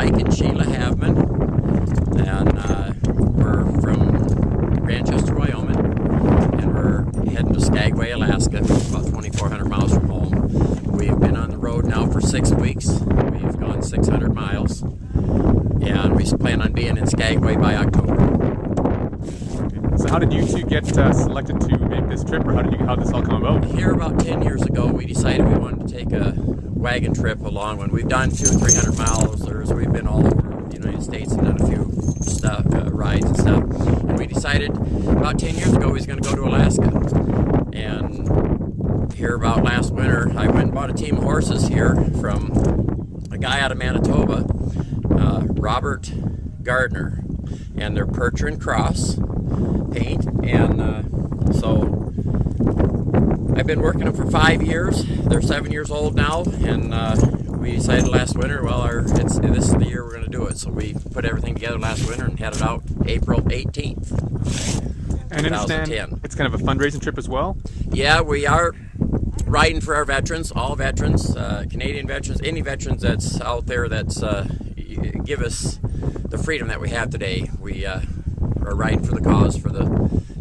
Mike and Sheila Havman, and we're from Ranchester, Wyoming, and we're heading to Skagway, Alaska, about 2,400 miles from home. We've been on the road now for 6 weeks. We've gone 600 miles, and we plan on being in Skagway by October. So how did you two get selected to make this trip, or how did this all come about? Here about 10 years ago, we decided we wanted to take a wagon trip, a long one. We've done 200-300 miles. We've been all over the United States and done a few rides and stuff. And we decided about 10 years ago we was going to go to Alaska. And here about last winter, I went and bought a team of horses here from a guy out of Manitoba, Robert Gardner, and they're Percher and Cross paint. And so I've been working them for 5 years. They're 7 years old now, and we decided last winter, well, this is the year we're going to do it. So we put everything together last winter and had it out April 18th. And I understand it's kind of a fundraising trip as well? Yeah, we are riding for our veterans, all veterans, Canadian veterans, any veterans that's out there that's give us the freedom that we have today. We are riding for the cause,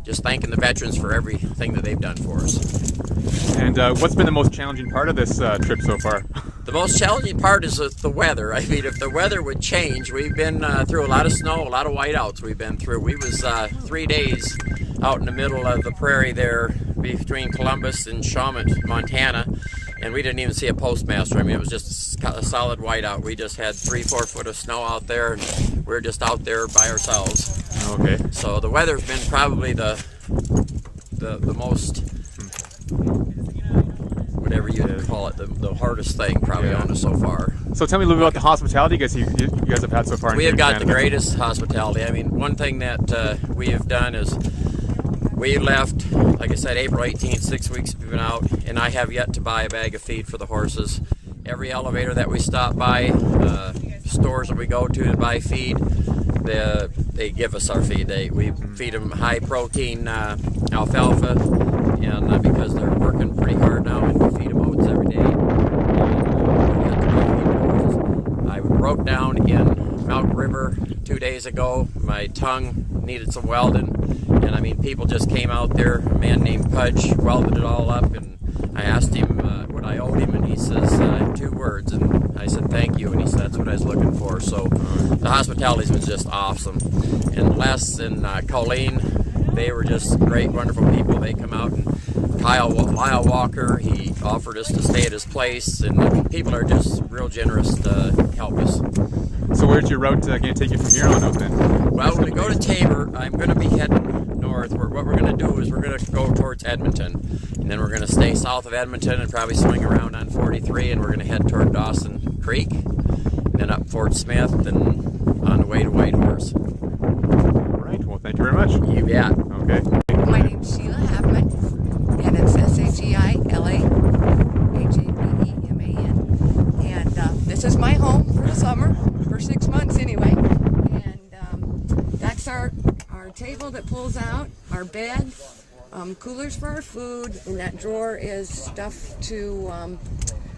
just thanking the veterans for everything that they've done for us. And what's been the most challenging part of this trip so far? The most challenging part is the weather. I mean, if the weather would change, we've been through a lot of snow, a lot of whiteouts we've been through. We was 3 days out in the middle of the prairie there between Columbus and Shawmut, Montana, and we didn't even see a postmaster. I mean, it was just a solid whiteout. We just had 3-4 foot of snow out there, and we were just out there by ourselves. Okay. So the weather's been probably the most, whatever you call it, the hardest thing probably on us so far. So tell me a little bit about the hospitality you guys have had so far. We have got the greatest hospitality. I mean, one thing that we have done is we left, like I said, April 18th, 6 weeks we've been out, and I have yet to buy a bag of feed for the horses. Every elevator that we stop by, stores that we go to buy feed, they give us our feed. We feed them high protein alfalfa, and because they're working pretty hard now, and we feed them oats every day. I broke down in Milk River 2 days ago. My tongue needed some welding, and I mean, people just came out there. A man named Pudge welded it all up, and I asked him what I owed him, and he says 2 words, and I said thank you, and he said that's what I was looking for. So the hospitality was just awesome. And Les and Colleen, they were just great, wonderful people. They come out, and Lyle Walker, he offered us to stay at his place, and people are just real generous to help us. So where's your route going to take you from here on out then? Well, when we go to Tabor, I'm going to be heading north. What we're going to do is we're going to go towards Edmonton, and then we're going to stay south of Edmonton and probably swing around on 43, and we're going to head toward Dawson Creek, and then up Fort Smith, and on the way to Whitehorse. All right. Well, thank you very much. You bet. Okay. My name's Sheila Havman, and it's SHEILAHAVMAN, and this is my home for the summer, for 6 months anyway. And that's our table that pulls out, our bed, coolers for our food, and that drawer is stuff to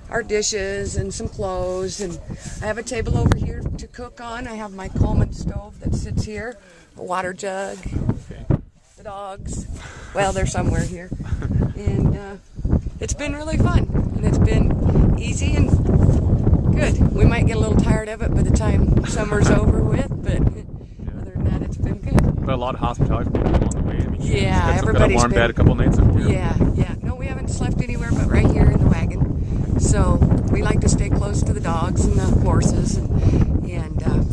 our dishes and some clothes. And I have a table over here to cook on. I have my Coleman stove that sits here, a water jug, the dogs, well, they're somewhere here. And it's been really fun, and it's been easy and good. We might get a little tired of it by the time summer's over with, but other than that, it's been good. But a lot of hospitality from people along the way. I mean, yeah, everybody's got a warm bed a couple nights. Yeah. No, we haven't slept anywhere but right here in the wagon. So we like to stay close to the dogs and the horses,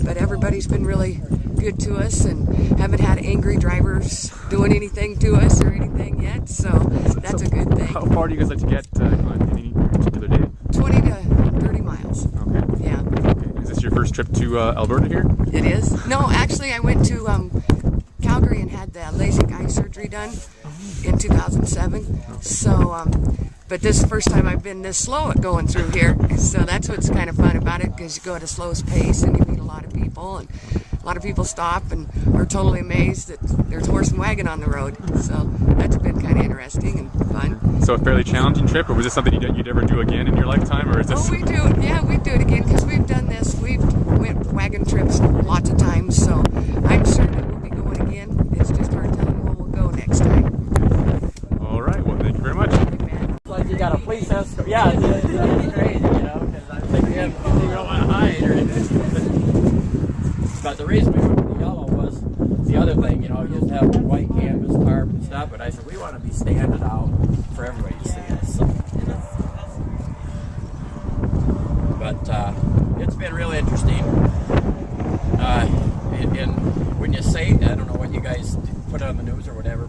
but everybody's been really good to us, and haven't had angry drivers doing anything to us or anything yet. So that's a good thing. How far do you guys like to get on any particular day? 20 to 30 miles. Okay. Yeah. Okay. Is this your first trip to Alberta here? It is. No, actually, I went to Calgary and had the LASIK eye surgery done in 2007. So, but this is the first time I've been this slow at going through here. So that's what's kind of fun about it, because you go at a slowest pace and you meet a lot of people, and a lot of people stop and are totally amazed that there's a horse and wagon on the road. So that's been kind of interesting and fun. So a fairly challenging trip, or was this something you'd ever do again in your lifetime, or is this? Oh, we do. Yeah, we do it again, because we've done this. We've went wagon trips lots of times, so I'm sure that we'll be going again. It's just hard telling where we'll go next time. All right. Well, thank you very much. It's like you got a police escort. Yeah, it's crazy, you know, because I was thinking, yeah, you don't want to hide or anything. But the reason we went with the yellow was the other thing, you know, you just have white canvas, tarp, and stuff. But I said, we want to be standing out for everybody to see us. So, you know. But it's been really interesting. And when you say, I don't know what you guys put on the news or whatever,